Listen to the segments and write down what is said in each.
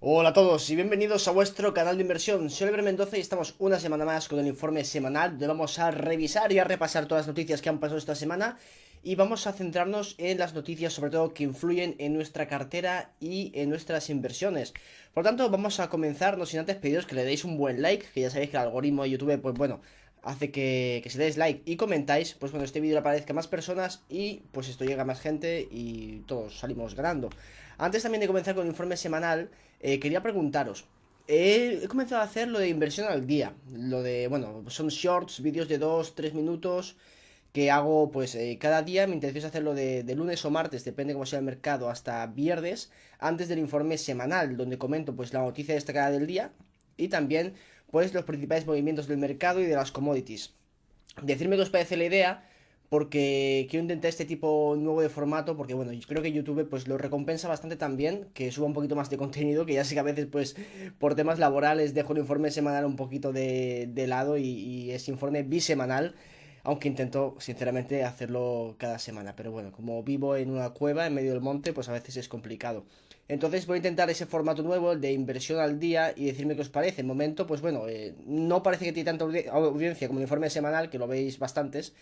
Hola a todos y bienvenidos a vuestro canal de inversión. Soy Oliver Mendoza y estamos una semana más con el informe semanal donde vamos a revisar y a repasar todas las noticias que han pasado esta semana y vamos a centrarnos en las noticias sobre todo que influyen en nuestra cartera y en nuestras inversiones. Por lo tanto, vamos a comenzar, no sin antes pediros que le deis un buen like, que ya sabéis que el algoritmo de YouTube, pues bueno, hace que si deis like y comentáis, pues cuando este vídeo le aparezca a más personas y pues esto llega a más gente y todos salimos ganando. Antes también de comenzar con el informe semanal, quería preguntaros. He comenzado a hacer lo de inversión al día. Lo de, bueno, son shorts, vídeos de 2 3 minutos que hago pues cada día. Mi intención es hacerlo de lunes o martes, depende cómo sea el mercado, hasta viernes, antes del informe semanal, donde comento pues la noticia destacada del día y también pues los principales movimientos del mercado y de las commodities. Decidme qué os parece la idea, porque quiero intentar este tipo nuevo de formato, porque bueno, yo creo que YouTube pues lo recompensa bastante también, que suba un poquito más de contenido, que ya sé que a veces pues por temas laborales dejo el informe semanal un poquito de lado y es informe bisemanal, aunque intento sinceramente hacerlo cada semana, pero bueno, como vivo en una cueva en medio del monte, pues a veces es complicado. Entonces voy a intentar ese formato nuevo, el de inversión al día, y decirme qué os parece. En momento, pues bueno, no parece que tiene tanta audiencia como el informe semanal, que lo veis bastantes,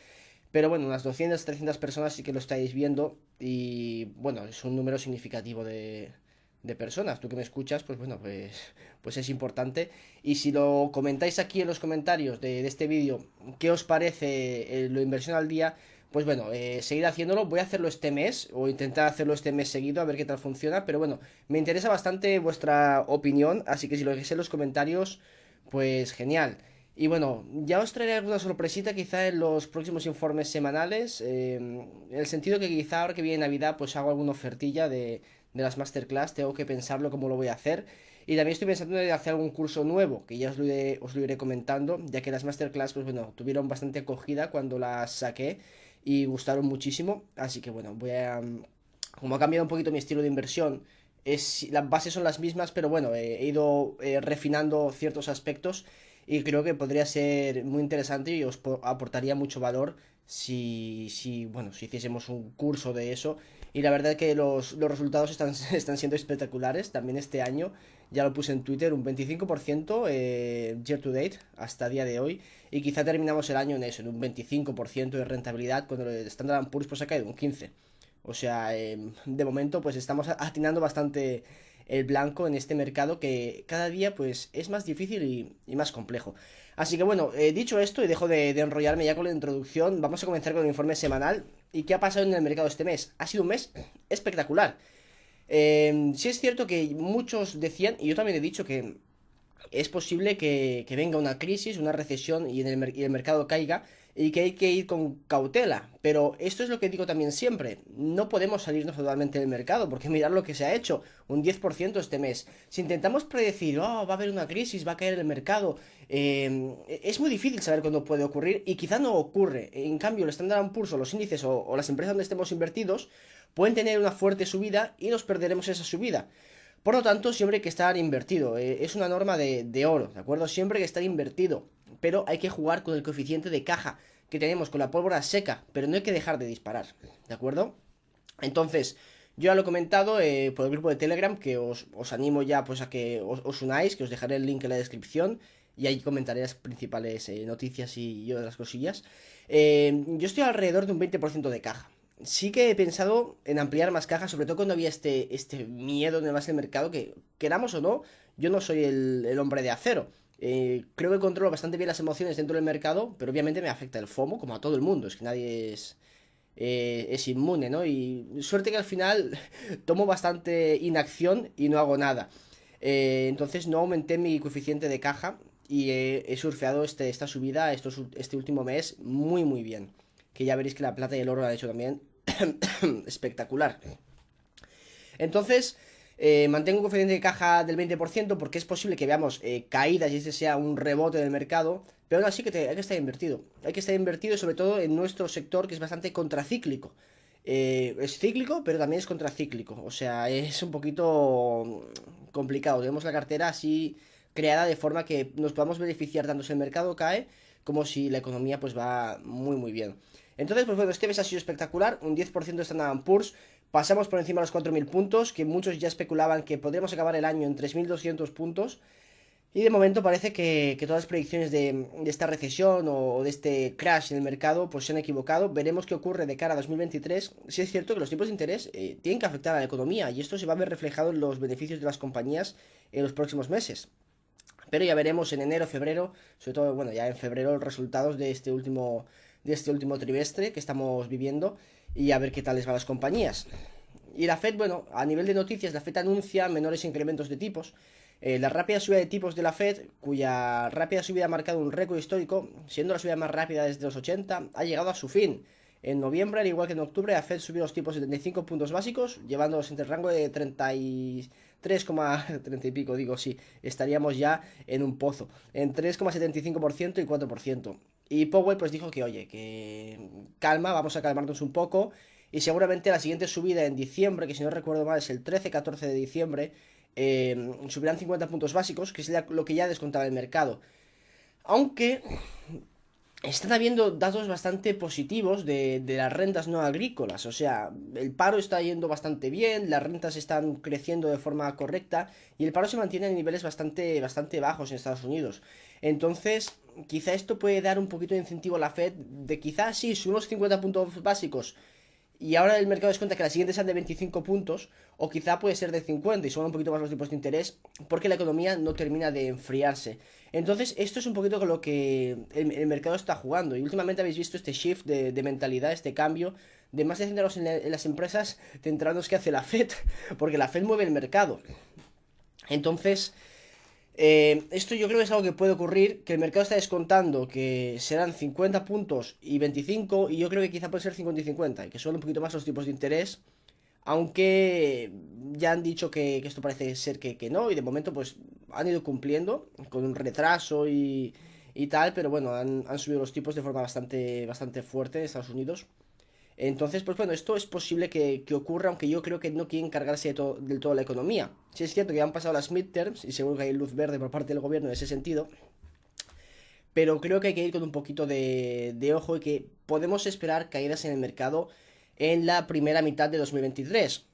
pero bueno, unas 200 300 personas sí que lo estáis viendo y bueno, es un número significativo de personas. Tú que me escuchas, pues bueno, pues es importante. Y si lo comentáis aquí en los comentarios de este vídeo, ¿qué os parece lo inversión al día? Pues bueno, seguir haciéndolo. Voy a hacerlo este mes o intentar hacerlo este mes seguido a ver qué tal funciona. Pero bueno, me interesa bastante vuestra opinión, así que si lo dejéis en los comentarios, pues genial. Y bueno, ya os traeré alguna sorpresita quizá en los próximos informes semanales, en el sentido que quizá ahora que viene Navidad pues hago alguna ofertilla de las masterclass, tengo que pensarlo cómo lo voy a hacer. Y también estoy pensando en hacer algún curso nuevo, que ya os lo iré comentando, ya que las masterclass pues bueno, tuvieron bastante acogida cuando las saqué y gustaron muchísimo. Así que bueno, como ha cambiado un poquito mi estilo de inversión, las bases son las mismas, pero bueno, he ido refinando ciertos aspectos y creo que podría ser muy interesante y os aportaría mucho valor bueno, si hiciésemos un curso de eso. Y la verdad que los resultados están siendo espectaculares. También este año, ya lo puse en Twitter, un 25% year to date, hasta día de hoy. Y quizá terminamos el año en eso, en un 25% de rentabilidad, cuando el Standard Poor's pues ha caído un 15%. O sea, de momento pues estamos atinando bastante el blanco en este mercado que cada día pues es más difícil y más complejo. Así que bueno, dicho esto y dejo de enrollarme ya con la introducción, vamos a comenzar con el informe semanal. ¿Y qué ha pasado en el mercado este mes? Ha sido un mes espectacular. Sí es cierto que muchos decían, y yo también he dicho que es posible que venga una crisis, una recesión y el mercado caiga y que hay que ir con cautela. Pero esto es lo que digo también siempre. No podemos salirnos totalmente del mercado porque mirad lo que se ha hecho, un 10% este mes. Si intentamos predecir, oh, va a haber una crisis, va a caer el mercado, es muy difícil saber cuándo puede ocurrir y quizá no ocurre. En cambio, el Standard Poor's o los índices o las empresas donde estemos invertidos pueden tener una fuerte subida y nos perderemos esa subida. Por lo tanto, siempre hay que estar invertido. Es una norma de oro, ¿de acuerdo? Siempre hay que estar invertido. Pero hay que jugar con el coeficiente de caja que tenemos con la pólvora seca. Pero no hay que dejar de disparar, ¿de acuerdo? Entonces, yo ya lo he comentado por el grupo de Telegram, que os animo ya pues a que os unáis, que os dejaré el link en la descripción. Y ahí comentaré las principales noticias y otras cosillas. Yo estoy alrededor de un 20% de caja. Sí que he pensado en ampliar más cajas, sobre todo cuando había este miedo en el base del mercado, que queramos o no, yo no soy el hombre de acero. Creo que controlo bastante bien las emociones dentro del mercado, pero obviamente me afecta el FOMO, como a todo el mundo, es que nadie es inmune, ¿no? Y suerte que al final tomo bastante inacción y no hago nada. Entonces no aumenté mi coeficiente de caja y he surfeado esta subida este último mes muy muy bien. Que ya veréis que la plata y el oro lo han hecho también espectacular. Entonces, mantengo un coeficiente de caja del 20% porque es posible que veamos caídas y este sea un rebote del mercado, pero aún así que hay que estar invertido. Hay que estar invertido sobre todo en nuestro sector que es bastante contracíclico. Es cíclico, pero también es contracíclico. O sea, es un poquito complicado. Tenemos la cartera así creada de forma que nos podamos beneficiar tanto si el mercado cae como si la economía pues va muy muy bien. Entonces, pues bueno, este mes ha sido espectacular, un 10% de Standard Poor's. Pasamos por encima de los 4.000 puntos, que muchos ya especulaban que podríamos acabar el año en 3.200 puntos. Y de momento parece que todas las predicciones de esta recesión o de este crash en el mercado pues se han equivocado. Veremos qué ocurre de cara a 2023. Sí es cierto que los tipos de interés tienen que afectar a la economía y esto se va a ver reflejado en los beneficios de las compañías en los próximos meses. Pero ya veremos en enero, febrero, sobre todo, bueno, ya en febrero los resultados de este último trimestre que estamos viviendo y a ver qué tal les va a las compañías. Y la Fed, bueno, a nivel de noticias, la Fed anuncia menores incrementos de tipos. La rápida subida de tipos de la Fed, cuya rápida subida ha marcado un récord histórico, siendo la subida más rápida desde los 80, ha llegado a su fin. En noviembre, al igual que en octubre, la Fed subió los tipos de 75 puntos básicos, llevándolos entre el rango de 33,30 y pico, digo, sí, estaríamos ya en un pozo, en 3,75% y 4%. Y Powell pues dijo que, oye, que calma, vamos a calmarnos un poco, y seguramente la siguiente subida en diciembre, que si no recuerdo mal es el 13-14 de diciembre, subirán 50 puntos básicos, que es lo que ya descontaba el mercado. Aunque están habiendo datos bastante positivos de las rentas no agrícolas. O sea, el paro está yendo bastante bien, las rentas están creciendo de forma correcta y el paro se mantiene en niveles bastante bajos en Estados Unidos. Entonces, quizá esto puede dar un poquito de incentivo a la Fed de quizás sí, subimos 50 puntos básicos y ahora el mercado descuenta que la siguiente sean de 25 puntos, o quizá puede ser de 50 y suban un poquito más los tipos de interés, porque la economía no termina de enfriarse. Entonces, esto es un poquito con lo que el mercado está jugando. Y últimamente habéis visto este shift de mentalidad, este cambio, de más de centrarnos en las empresas, centrarnos que hace la Fed, porque la Fed mueve el mercado. Entonces, esto yo creo que es algo que puede ocurrir, que el mercado está descontando que serán 50 puntos y 25, y yo creo que quizá puede ser 50 y 50, y que suban un poquito más los tipos de interés, aunque ya han dicho que esto parece ser que no, y de momento pues han ido cumpliendo con un retraso y tal, pero bueno, han subido los tipos de forma bastante fuerte en Estados Unidos. Entonces, pues bueno, esto es posible que ocurra, aunque yo creo que no quieren cargarse del todo la economía. Sí es cierto que ya han pasado las midterms y seguro que hay luz verde por parte del gobierno en ese sentido, pero creo que hay que ir con un poquito de ojo y que podemos esperar caídas en el mercado en la primera mitad de 2023.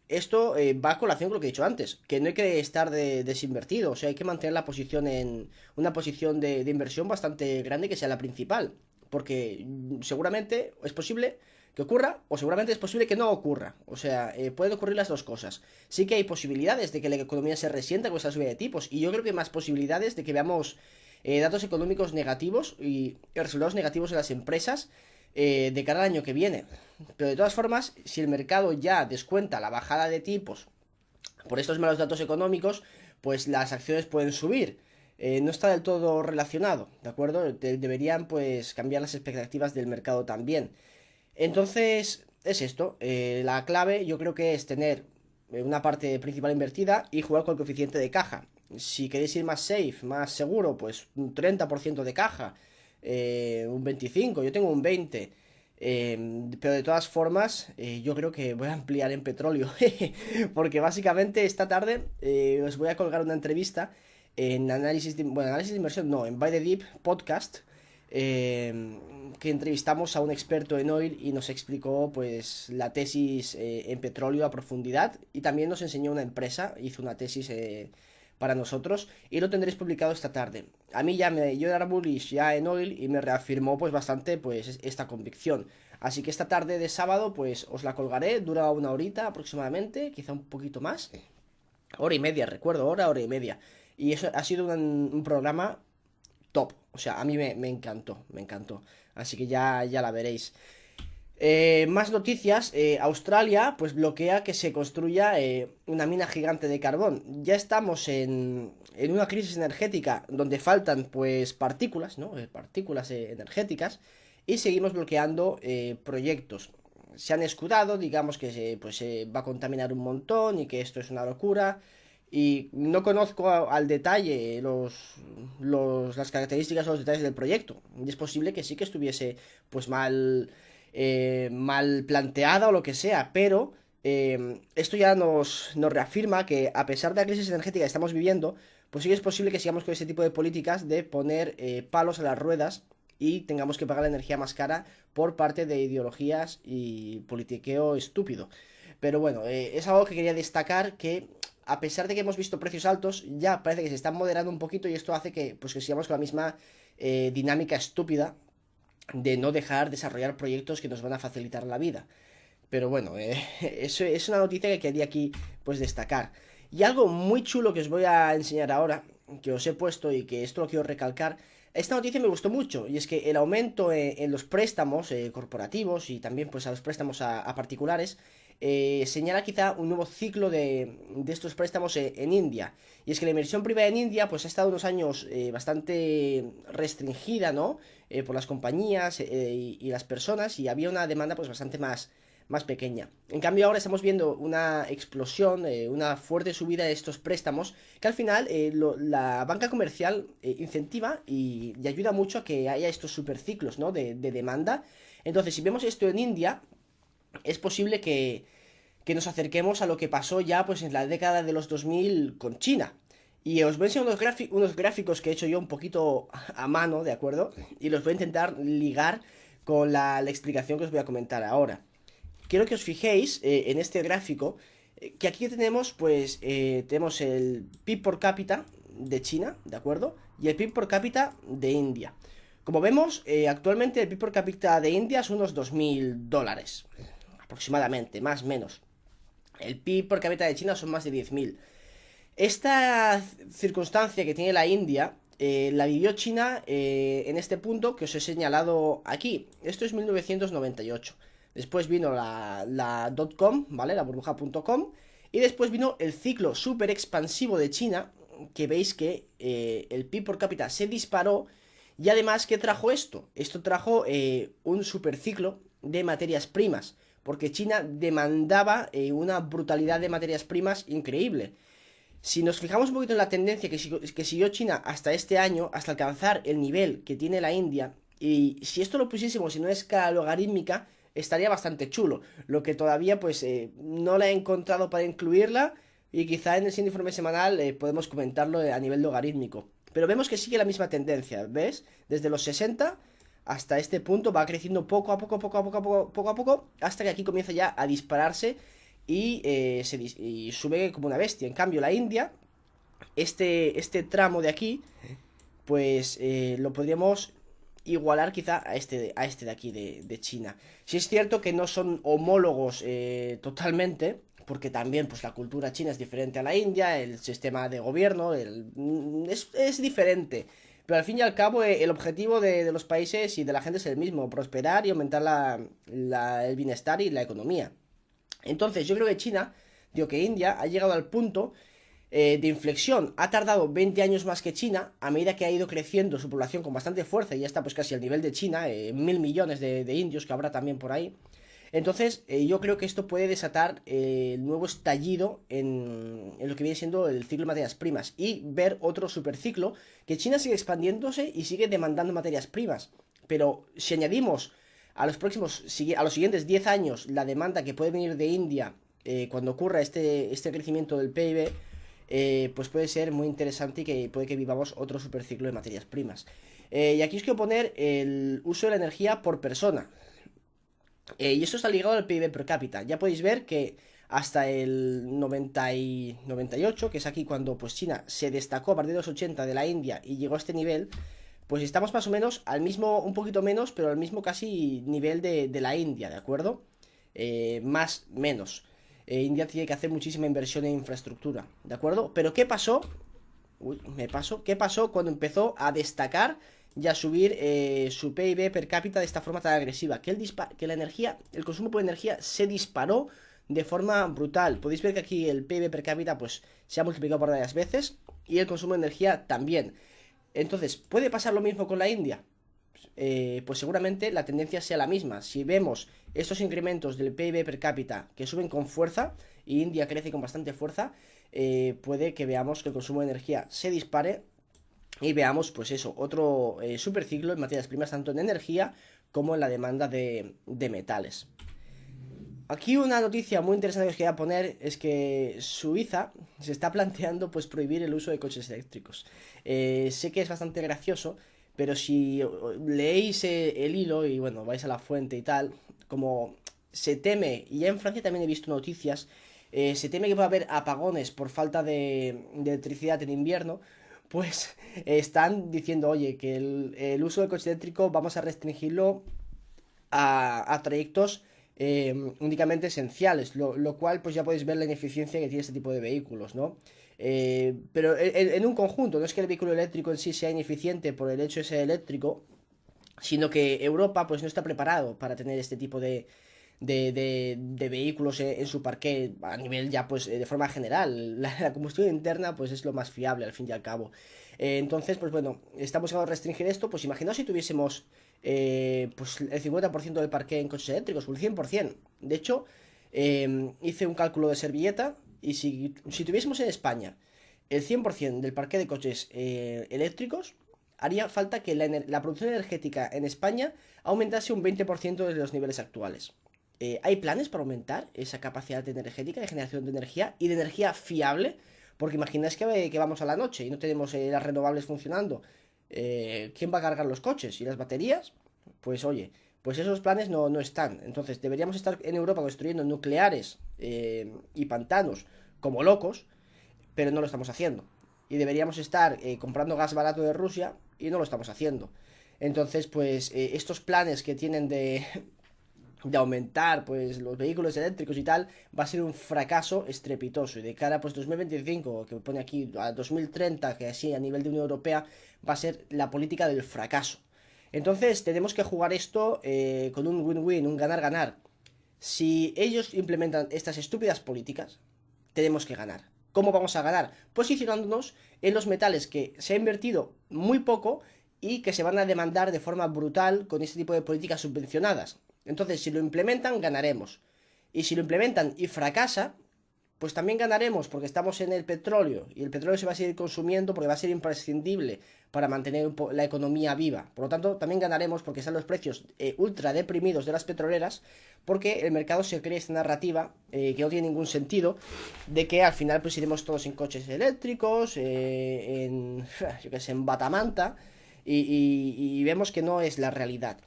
Esto va a colación con lo que he dicho antes, que no hay que estar desinvertido, o sea, hay que mantener la posición en una posición de inversión bastante grande que sea la principal, porque seguramente es posible que ocurra o seguramente es posible que no ocurra, o sea, pueden ocurrir las dos cosas. Sí que hay posibilidades de que la economía se resienta con esa subida de tipos y yo creo que hay más posibilidades de que veamos datos económicos negativos y resultados negativos en las empresas de cara al año que viene. Pero de todas formas, si el mercado ya descuenta la bajada de tipos por estos malos datos económicos, pues las acciones pueden subir. No está del todo relacionado, ¿de acuerdo? Deberían pues cambiar las expectativas del mercado también. Entonces, es esto. La clave yo creo que es tener una parte principal invertida y jugar con el coeficiente de caja. Si queréis ir más safe, más seguro, pues un 30% de caja, un 25%, yo tengo un 20%. Pero de todas formas, yo creo que voy a ampliar en petróleo. Porque básicamente esta tarde os voy a colgar una entrevista en análisis de inversión, no, en Buy the Deep podcast. Que entrevistamos a un experto en oil y nos explicó pues la tesis en petróleo a profundidad y también nos enseñó una empresa, hizo una tesis para nosotros y lo tendréis publicado esta tarde. A mí yo era bullish ya en oil y me reafirmó pues bastante pues esta convicción. Así que esta tarde de sábado pues os la colgaré, dura una horita aproximadamente, quizá un poquito más. Hora y media, recuerdo, hora y media. Y eso ha sido un programa top. O sea, a mí me encantó, me encantó. Así que ya la veréis. Más noticias. Australia pues bloquea que se construya una mina gigante de carbón. Ya estamos en una crisis energética donde faltan pues partículas, ¿no? Partículas energéticas. Y seguimos bloqueando proyectos. Se han escudado, digamos que se va a contaminar un montón y que esto es una locura. Y no conozco al detalle las características o los detalles del proyecto. Y es posible que sí que estuviese pues mal planteada o lo que sea, pero esto ya nos reafirma que a pesar de la crisis energética que estamos viviendo, pues sí que es posible que sigamos con ese tipo de políticas de poner palos a las ruedas y tengamos que pagar la energía más cara por parte de ideologías y politiqueo estúpido. Pero bueno, es algo que quería destacar, que a pesar de que hemos visto precios altos, ya parece que se están moderando un poquito y esto hace que, pues, que sigamos con la misma dinámica estúpida de no dejar desarrollar proyectos que nos van a facilitar la vida. Pero bueno, eso es una noticia que quería aquí pues destacar. Y algo muy chulo que os voy a enseñar ahora, que os he puesto y que esto lo quiero recalcar. Esta noticia me gustó mucho y es que el aumento en los préstamos corporativos y también pues a los préstamos a particulares señala quizá un nuevo ciclo de estos préstamos en India. Y es que la inversión privada en India pues ha estado unos años bastante restringida, ¿no? Por las compañías y las personas, y había una demanda pues bastante más pequeña. En cambio ahora estamos viendo una explosión, una fuerte subida de estos préstamos que al final la banca comercial incentiva y ayuda mucho a que haya estos superciclos, ¿no? de demanda. Entonces, si vemos esto en India, es posible que nos acerquemos a lo que pasó ya pues en la década de los 2000 con China. Y os voy a enseñar unos gráficos que he hecho yo un poquito a mano, ¿de acuerdo? Y los voy a intentar ligar con la explicación que os voy a comentar ahora. Quiero que os fijéis en este gráfico, que aquí tenemos, pues, tenemos el PIB por cápita de China, ¿de acuerdo? Y el PIB por cápita de India. Como vemos, actualmente el PIB por cápita de India es unos $2000, aproximadamente, más o menos. El PIB por cápita de China son más de 10.000. Esta circunstancia que tiene la India la vivió China en este punto que os he señalado aquí. Esto es 1998. Después vino la .com, ¿vale? La burbuja.com. Y después vino el ciclo súper expansivo de China, que veis que el PIB por cápita se disparó. Y además, ¿qué trajo esto? Esto trajo un superciclo de materias primas, porque China demandaba una brutalidad de materias primas increíble. Si nos fijamos un poquito en la tendencia que siguió China hasta este año, hasta alcanzar el nivel que tiene la India, y si esto lo pusiésemos en una escala logarítmica, estaría bastante chulo. Lo que todavía pues no la he encontrado para incluirla, y quizá en el siguiente informe semanal podemos comentarlo a nivel logarítmico. Pero vemos que sigue la misma tendencia, ¿ves? Desde los 60 hasta este punto va creciendo poco a poco, poco a poco, hasta que aquí comienza ya a dispararse y sube como una bestia. En cambio, la India, este tramo de aquí, pues lo podríamos igualar quizá a este de aquí de China. Si es cierto que no son homólogos totalmente, porque también pues la cultura china es diferente a la India, el sistema de gobierno es diferente. Pero al fin y al cabo el objetivo de los países y de la gente es el mismo: prosperar y aumentar el bienestar y la economía. Entonces yo creo que China, digo que India ha llegado al punto de inflexión. Ha tardado 20 años más que China, a medida que ha ido creciendo su población con bastante fuerza, y ya está pues casi al nivel de China, 1000 millones de indios que habrá también por ahí. Entonces yo creo que esto puede desatar el nuevo estallido en lo que viene siendo el ciclo de materias primas, y ver otro superciclo, que China sigue expandiéndose y sigue demandando materias primas. Pero si añadimos a los siguientes 10 años la demanda que puede venir de India cuando ocurra este crecimiento del PIB, pues puede ser muy interesante y que puede que vivamos otro superciclo de materias primas. Y aquí os quiero poner el uso de la energía por persona. Y esto está ligado al PIB per cápita. Ya podéis ver que hasta el 98, que es aquí cuando pues China se destacó a partir de los 80 de la India y llegó a este nivel, pues estamos más o menos al mismo, un poquito menos, pero al mismo casi nivel de la India, ¿de acuerdo? Más, menos. India tiene que hacer muchísima inversión en infraestructura, ¿de acuerdo? Pero ¿qué pasó? Uy, me paso. ¿Qué pasó cuando empezó a destacar y a subir su PIB per cápita de esta forma tan agresiva? Que la energía, el consumo por energía se disparó de forma brutal. Podéis ver que aquí el PIB per cápita pues se ha multiplicado por varias veces, y el consumo de energía también. Entonces, ¿puede pasar lo mismo con la India? Pues seguramente la tendencia sea la misma. Si vemos estos incrementos del PIB per cápita que suben con fuerza, y India crece con bastante fuerza, puede que veamos que el consumo de energía se dispare y veamos, pues eso, otro superciclo en materias primas, tanto en energía como en la demanda de metales. Aquí una noticia muy interesante que os quería poner es que Suiza se está planteando pues prohibir el uso de coches eléctricos. Sé que es bastante gracioso, pero si leéis el hilo y bueno, vais a la fuente y tal, como se teme, y ya en Francia también he visto noticias, se teme que va a haber apagones por falta de electricidad en invierno, pues están diciendo, oye, que el uso del coche eléctrico vamos a restringirlo a trayectos únicamente esenciales, lo cual pues ya podéis ver la ineficiencia que tiene este tipo de vehículos, ¿no? Pero en un conjunto, no es que el vehículo eléctrico en sí sea ineficiente por el hecho de ser eléctrico, sino que Europa pues no está preparado para tener este tipo de vehículos en su parque a nivel ya pues de forma general. La combustión interna pues es lo más fiable al fin y al cabo. Entonces pues bueno, estamos buscando restringir esto, pues imaginaos si tuviésemos pues el 50% del parque en coches eléctricos, o el 100%. De hecho, hice un cálculo de servilleta y si tuviésemos en España el 100% del parque de coches eléctricos, haría falta que la producción energética en España aumentase un 20% de los niveles actuales. ¿Hay planes para aumentar esa capacidad energética de generación de energía y de energía fiable? Porque imagináis que vamos a la noche y no tenemos las renovables funcionando. ¿Quién va a cargar los coches? ¿Y las baterías? Pues oye, pues esos planes no están. Entonces deberíamos estar en Europa construyendo nucleares y pantanos como locos, pero no lo estamos haciendo. Y deberíamos estar comprando gas barato de Rusia y no lo estamos haciendo. Entonces, pues estos planes que tienen de aumentar pues los vehículos eléctricos y tal va a ser un fracaso estrepitoso, y de cara pues 2025, que pone aquí a 2030, que así a nivel de Unión Europea va a ser la política del fracaso. Entonces tenemos que jugar esto con un win-win, un ganar-ganar. Si ellos implementan estas estúpidas políticas, tenemos que ganar. ¿Cómo vamos a ganar? Posicionándonos en los metales que se ha invertido muy poco y que se van a demandar de forma brutal con este tipo de políticas subvencionadas. Entonces, si lo implementan, ganaremos. Y si lo implementan y fracasa, pues también ganaremos porque estamos en el petróleo y el petróleo se va a seguir consumiendo porque va a ser imprescindible para mantener la economía viva. Por lo tanto, también ganaremos porque están los precios ultra deprimidos de las petroleras, porque el mercado se crea esta narrativa que no tiene ningún sentido, de que al final pues iremos todos en coches eléctricos, yo qué sé, en batamanta, y vemos que no es la realidad.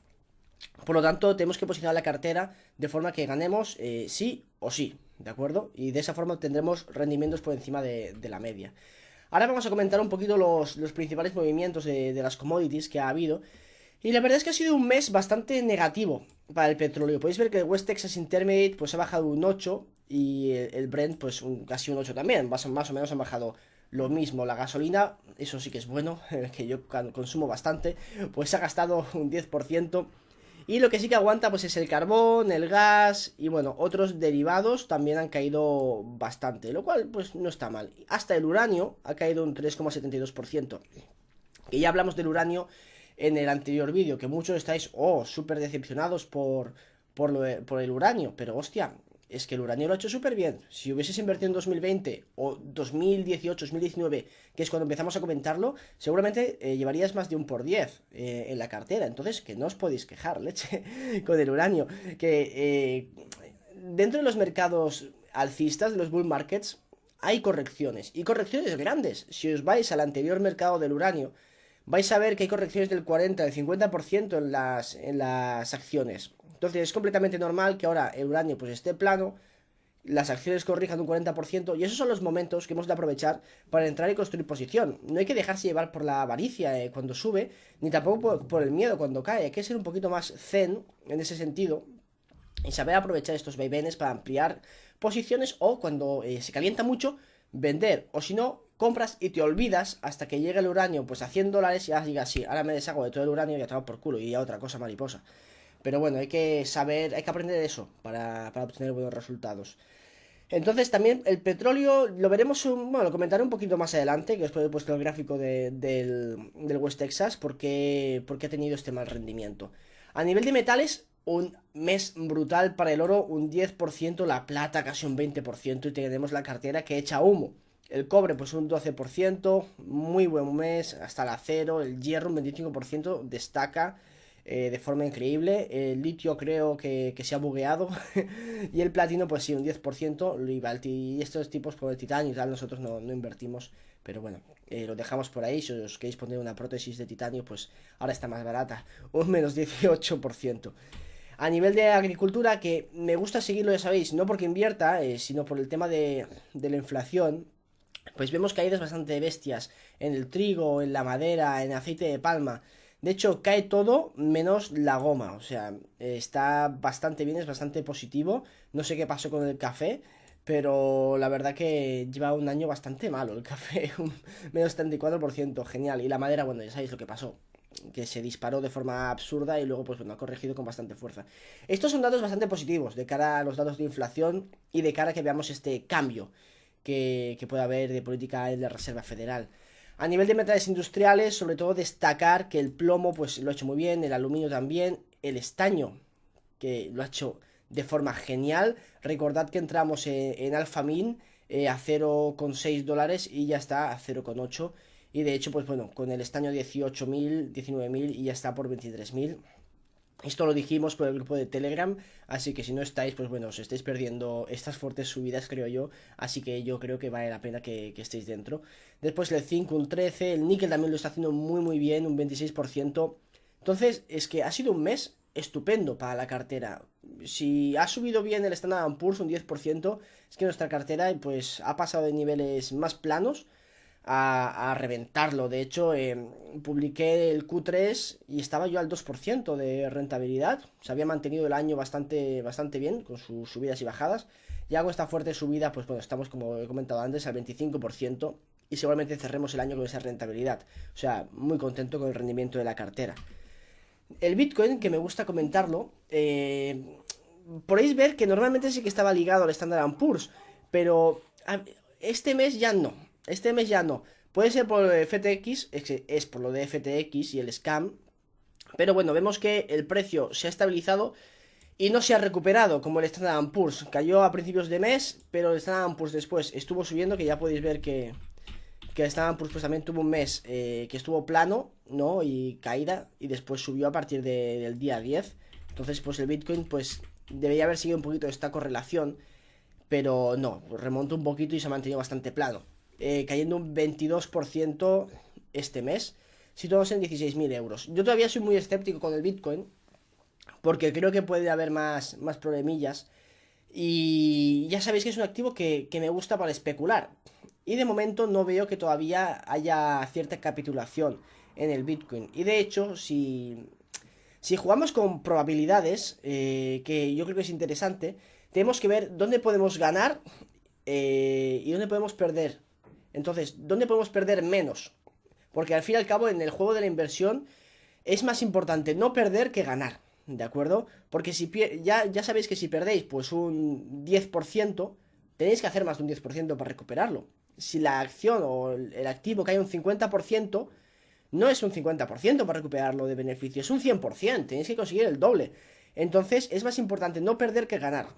Por lo tanto, tenemos que posicionar la cartera de forma que ganemos sí o sí, ¿de acuerdo? Y de esa forma tendremos rendimientos por encima de la media. Ahora vamos a comentar un poquito los principales movimientos de las commodities que ha habido. Y la verdad es que ha sido un mes bastante negativo para el petróleo. Podéis ver que el West Texas Intermediate pues ha bajado un 8 y el Brent pues casi un 8 también. Más o menos han bajado lo mismo. La gasolina, eso sí que es bueno, que yo consumo bastante, pues ha gastado un 10%. Y lo que sí que aguanta pues es el carbón, el gas y bueno, otros derivados también han caído bastante, lo cual pues no está mal. Hasta el uranio ha caído un 3,72%. Que ya hablamos del uranio en el anterior vídeo, que muchos estáis, súper decepcionados por el uranio, pero hostia, es que el uranio lo ha hecho súper bien. Si hubieses invertido en 2020 o 2018, 2019, que es cuando empezamos a comentarlo, seguramente llevarías más de un por 10 en la cartera. Entonces, que no os podéis quejar, leche, con el uranio. Que dentro de los mercados alcistas, de los bull markets, hay correcciones, y correcciones grandes. Si os vais al anterior mercado del uranio, vais a ver que hay correcciones del 40, del 50% en las acciones. Entonces es completamente normal que ahora el uranio pues esté plano, las acciones corrijan un 40%, y esos son los momentos que hemos de aprovechar para entrar y construir posición. No hay que dejarse llevar por la avaricia cuando sube, ni tampoco por el miedo cuando cae. Hay que ser un poquito más zen en ese sentido y saber aprovechar estos vaivenes para ampliar posiciones, o cuando se calienta mucho, vender, o si no, compras y te olvidas hasta que llegue el uranio pues a $100 y ya digas, sí, ahora me deshago de todo el uranio y ya tengo por culo y ya otra cosa mariposa. Pero bueno, hay que saber, hay que aprender eso para obtener buenos resultados. Entonces también el petróleo lo veremos, bueno, lo comentaré un poquito más adelante, que después he puesto el gráfico del West Texas, porque ha tenido este mal rendimiento. A nivel de metales, un mes brutal para el oro, un 10%, la plata casi un 20%, y tenemos la cartera que echa humo. El cobre pues un 12%, muy buen mes, hasta el acero, el hierro un 25% destaca de forma increíble. El litio creo que se ha bugueado. Y el platino pues sí, un 10%. Y estos tipos como el titanio y tal nosotros no invertimos. Pero bueno, lo dejamos por ahí. Si os queréis poner una prótesis de titanio, pues ahora está más barata, un menos 18%. A nivel de agricultura, que me gusta seguirlo, ya sabéis, no porque invierta, sino por el tema de la inflación, pues vemos caídas bastante bestias en el trigo, en la madera, en aceite de palma. De hecho, cae todo menos la goma. O sea, está bastante bien, es bastante positivo. No sé qué pasó con el café, pero la verdad que lleva un año bastante malo el café. Un menos 34%, genial. Y la madera, bueno, ya sabéis lo que pasó. Que se disparó de forma absurda y luego, pues bueno, ha corregido con bastante fuerza. Estos son datos bastante positivos de cara a los datos de inflación y de cara a que veamos este cambio que puede haber de política en la Reserva Federal. A nivel de metales industriales, sobre todo destacar que el plomo pues lo ha hecho muy bien, el aluminio también, el estaño que lo ha hecho de forma genial. Recordad que entramos en Alphamin a 0,6 dólares y ya está a 0,8. Y de hecho, pues bueno, con el estaño 18.000, 19.000 y ya está por 23.000. Esto lo dijimos por el grupo de Telegram, así que si no estáis, pues bueno, os estáis perdiendo estas fuertes subidas, creo yo. Así que yo creo que vale la pena que estéis dentro. Después el zinc un 13, el níquel también lo está haciendo muy muy bien, un 26%. Entonces, es que ha sido un mes estupendo para la cartera. Si ha subido bien el Standard & Poor's un 10%, es que nuestra cartera pues ha pasado de niveles más planos a reventarlo. De hecho, publiqué el Q3 y estaba yo al 2% de rentabilidad. Se había mantenido el año bastante bien, con sus subidas y bajadas. Y hago esta fuerte subida, pues bueno, estamos, como he comentado antes, al 25%. Y seguramente cerremos el año con esa rentabilidad. O sea, muy contento con el rendimiento de la cartera. El Bitcoin, que me gusta comentarlo, podéis ver que normalmente sí que estaba ligado al Standard & Poor's, pero este mes ya no. Este mes ya no. Puede ser por FTX, es por lo de FTX y el scam. Pero bueno, vemos que el precio se ha estabilizado y no se ha recuperado como el Standard & Poor's. Cayó a principios de mes, pero el Standard & Poor's después estuvo subiendo, que ya podéis ver que el Standard & Poor's pues también tuvo un mes que estuvo plano, ¿no? Y caída, y después subió a partir del día 10. Entonces, pues el Bitcoin pues debería haber seguido un poquito esta correlación, pero no, remontó un poquito y se ha mantenido bastante plano. Cayendo un 22% este mes, situados en 16.000 euros. Yo todavía soy muy escéptico con el Bitcoin, porque creo que puede haber más problemillas. Y ya sabéis que es un activo que me gusta para especular. Y de momento no veo que todavía haya cierta capitulación en el Bitcoin. Y de hecho, si jugamos con probabilidades, que yo creo que es interesante, tenemos que ver dónde podemos ganar y dónde podemos perder. Entonces, ¿dónde podemos perder menos? Porque al fin y al cabo, en el juego de la inversión, es más importante no perder que ganar, ¿de acuerdo? Porque si ya sabéis que si perdéis pues un 10%, tenéis que hacer más de un 10% para recuperarlo. Si la acción o el activo cae un 50%, no es un 50% para recuperarlo de beneficio, es un 100%, tenéis que conseguir el doble. Entonces es más importante no perder que ganar.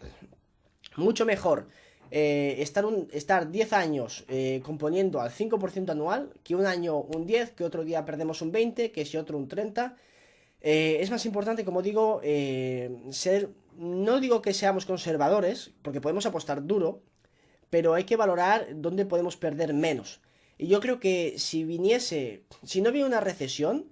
Mucho mejor estar 10 años componiendo al 5% anual, que un año un 10, que otro día perdemos un 20, que si otro un 30. Es más importante, como digo, no digo que seamos conservadores, porque podemos apostar duro, pero hay que valorar dónde podemos perder menos. Y yo creo que si no viene una recesión,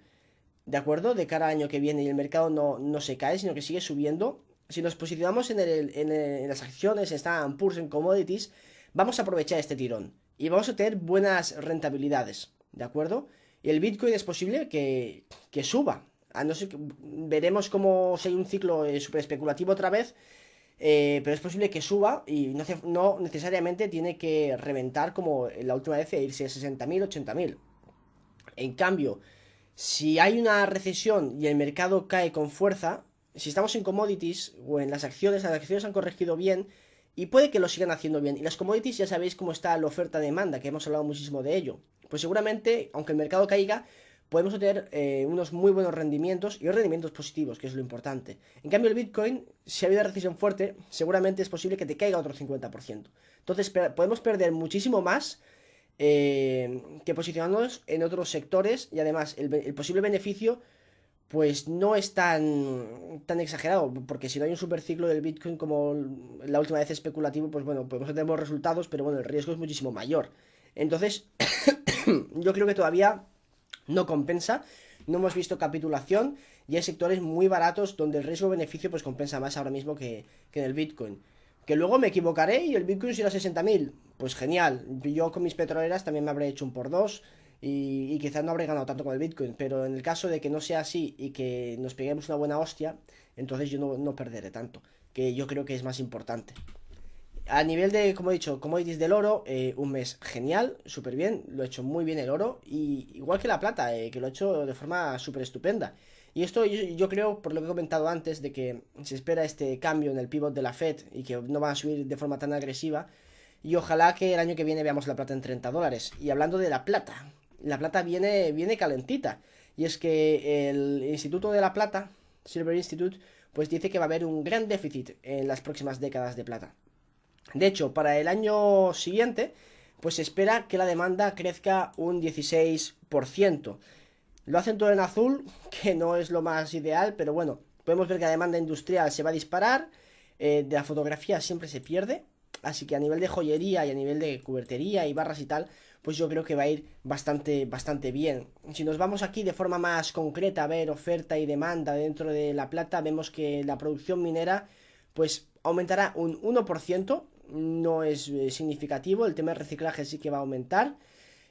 ¿de acuerdo? De cara al año que viene y el mercado no se cae, sino que sigue subiendo. Si nos posicionamos en las acciones, en Standard & Poor's, en commodities, vamos a aprovechar este tirón. Y vamos a tener buenas rentabilidades, ¿de acuerdo? Y el Bitcoin es posible que suba. A no ser que veremos cómo si hay un ciclo súper especulativo otra vez. Pero es posible que suba y no necesariamente tiene que reventar como la última vez e irse a 60.000, 80.000. En cambio, si hay una recesión y el mercado cae con fuerza, si estamos en commodities o en las acciones han corregido bien y puede que lo sigan haciendo bien. Y las commodities ya sabéis cómo está la oferta-demanda, que hemos hablado muchísimo de ello. Pues seguramente, aunque el mercado caiga, podemos obtener unos muy buenos rendimientos y rendimientos positivos, que es lo importante. En cambio, el Bitcoin, si ha habido una recesión fuerte, seguramente es posible que te caiga otro 50%. Entonces, podemos perder muchísimo más que posicionarnos en otros sectores y además el posible beneficio pues no es tan exagerado, porque si no hay un superciclo del Bitcoin como la última vez especulativo, pues bueno, podemos tener buenos resultados, pero bueno, el riesgo es muchísimo mayor. Entonces, yo creo que todavía no compensa. no hemos visto capitulación y hay sectores muy baratos donde el riesgo-beneficio pues compensa más ahora mismo que en el Bitcoin. Que luego me equivocaré y el Bitcoin será 60.000. Pues genial. Yo con mis petroleras también me habré hecho un por dos y quizás no habré ganado tanto con el Bitcoin. Pero en el caso de que no sea así y que nos peguemos una buena hostia, entonces yo no perderé tanto. Que yo creo que es más importante. A nivel de, como he dicho, commodities del oro, un mes genial, súper bien, lo he hecho muy bien el oro, y igual que la plata, que lo he hecho de forma súper estupenda. Y esto yo creo, por lo que he comentado antes, de que se espera este cambio en el pivot de la Fed y que no van a subir de forma tan agresiva, y ojalá que el año que viene veamos la plata en $30. Y hablando de la plata viene calentita, y es que el Instituto de la Plata, Silver Institute, pues dice que va a haber un gran déficit en las próximas décadas de plata. De hecho, para el año siguiente, pues se espera que la demanda crezca un 16%. Lo hacen todo en azul, que no es lo más ideal, pero bueno, podemos ver que la demanda industrial se va a disparar, de la fotografía siempre se pierde, así que a nivel de joyería y a nivel de cubertería y barras y tal, pues yo creo que va a ir bastante bien. Si nos vamos aquí de forma más concreta a ver oferta y demanda dentro de la plata, vemos que la producción minera pues aumentará un 1%, no es significativo, el tema de reciclaje sí que va a aumentar.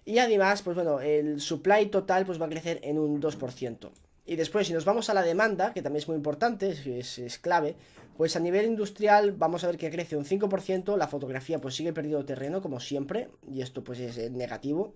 Y además, pues bueno, el supply total pues va a crecer en un 2%. Y después, si nos vamos a la demanda, que también es muy importante, es clave, pues a nivel industrial vamos a ver que crece un 5%, la fotografía pues sigue perdiendo terreno, como siempre, y esto pues es negativo.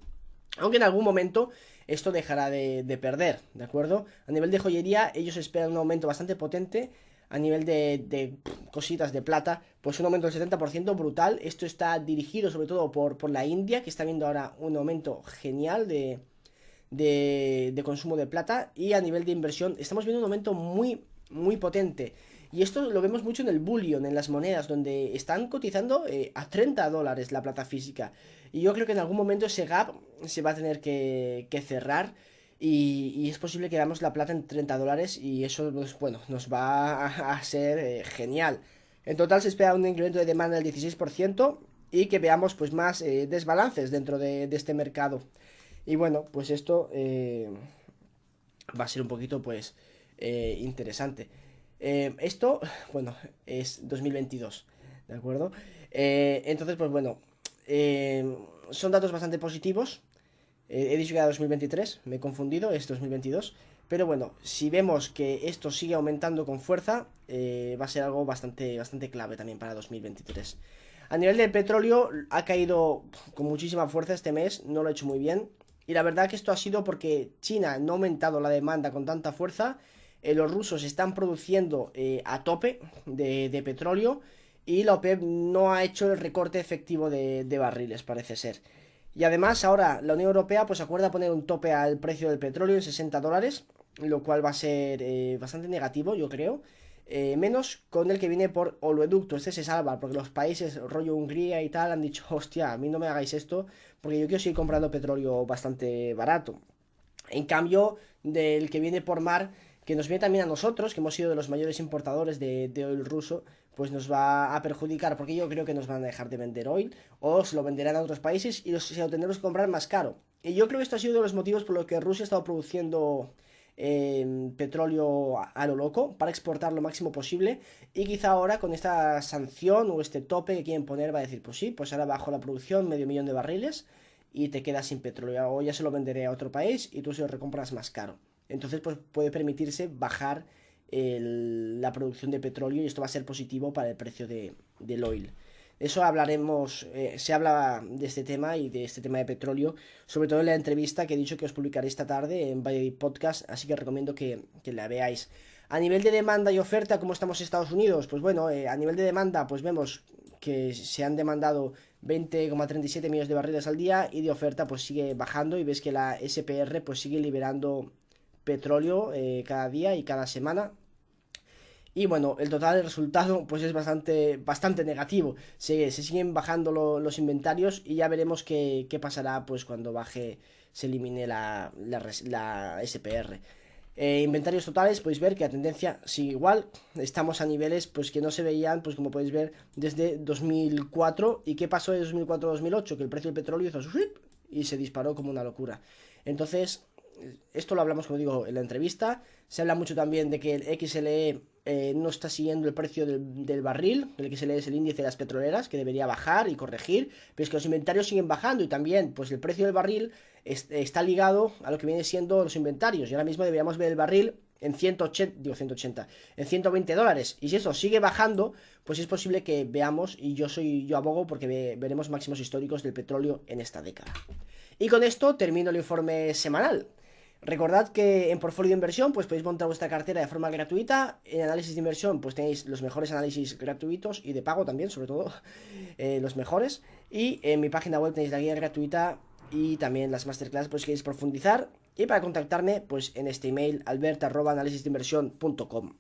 Aunque en algún momento esto dejará de perder, ¿de acuerdo? A nivel de joyería, ellos esperan un aumento bastante potente. A nivel de cositas de plata, pues un aumento del 70% brutal. Esto está dirigido sobre todo por la India, que está viendo ahora un aumento genial de consumo de plata. Y a nivel de inversión estamos viendo un aumento muy potente. Y esto lo vemos mucho en el bullion, en las monedas, donde están cotizando a $30 la plata física. Y yo creo que en algún momento ese gap se va a tener que cerrar. Y es posible que veamos la plata en $30 y eso, pues, bueno, nos va a ser genial. En total se espera un incremento de demanda del 16% y que veamos pues más desbalances dentro de este mercado. Y bueno, pues esto va a ser un poquito pues interesante. Esto, bueno, es 2022, ¿de acuerdo? Entonces, pues bueno, son datos bastante positivos. He dicho que era 2023, me he confundido, es 2022. Pero bueno, si vemos que esto sigue aumentando con fuerza, va a ser algo bastante clave también para 2023. A nivel del petróleo, ha caído con muchísima fuerza este mes, no lo ha hecho muy bien. Y la verdad que esto ha sido porque China no ha aumentado la demanda con tanta fuerza. Los rusos están produciendo a tope de petróleo. Y la OPEP no ha hecho el recorte efectivo de barriles, parece ser. Y además ahora la Unión Europea pues acuerda poner un tope al precio del petróleo en $60, lo cual va a ser bastante negativo, yo creo. Menos con el que viene por oleoducto, este se salva, porque los países rollo Hungría y tal han dicho, hostia, a mí no me hagáis esto, porque yo quiero seguir comprando petróleo bastante barato. En cambio, del que viene por mar, que nos viene también a nosotros, que hemos sido de los mayores importadores de oil ruso, pues nos va a perjudicar, porque yo creo que nos van a dejar de vender oil, o se lo venderán a otros países y se lo tendremos que comprar más caro. Y yo creo que esto ha sido de los motivos por los que Rusia ha estado produciendo petróleo a lo loco, para exportar lo máximo posible, y quizá ahora con esta sanción o este tope que quieren poner va a decir, pues sí, pues ahora bajo la producción 500.000 de barriles, y te quedas sin petróleo, o ya se lo venderé a otro país y tú se lo recompras más caro. Entonces pues puede permitirse bajar la producción de petróleo y esto va a ser positivo para el precio del oil. Eso hablaremos, se habla de este tema y de este tema de petróleo, sobre todo en la entrevista que he dicho que os publicaré esta tarde en Valladolid Podcast, así que recomiendo que la veáis. A nivel de demanda y oferta, ¿cómo estamos en Estados Unidos? Pues bueno, a nivel de demanda, pues vemos que se han demandado 20,37 millones de barriles al día y de oferta pues sigue bajando y ves que la SPR pues sigue liberando petróleo cada día y cada semana. Y bueno, el total del resultado pues es bastante negativo. Se siguen bajando los inventarios y ya veremos qué pasará pues cuando baje, se elimine la SPR. Inventarios totales, podéis ver que la tendencia sigue igual. Estamos a niveles pues que no se veían, pues como podéis ver, desde 2004. ¿Y qué pasó de 2004 a 2008? Que el precio del petróleo hizo su flip y se disparó como una locura. Entonces, esto lo hablamos, como digo, en la entrevista. Se habla mucho también de que el XLE no está siguiendo el precio del barril. El XLE es el índice de las petroleras, que debería bajar y corregir, pero es que los inventarios siguen bajando y también pues el precio del barril está ligado a lo que viene siendo los inventarios. Y ahora mismo deberíamos ver el barril en 180, en 120 dólares. Y si esto sigue bajando, pues es posible que veamos, y yo abogo porque veremos máximos históricos del petróleo en esta década. Y con esto termino el informe semanal. Recordad que en Portfolio de Inversión pues podéis montar vuestra cartera de forma gratuita. En Análisis de Inversión pues tenéis los mejores análisis gratuitos y de pago también, sobre todo los mejores. Y en mi página web tenéis la guía gratuita y también las masterclass pues si queréis profundizar. Y para contactarme pues en este email albert@analisisdeinversión.com.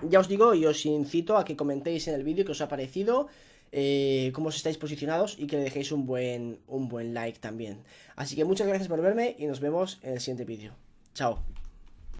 Ya os digo y os incito a que comentéis en el vídeo que os ha parecido, cómo os estáis posicionados y que le dejéis un buen like también. Así que muchas gracias por verme y nos vemos en el siguiente vídeo. Chao.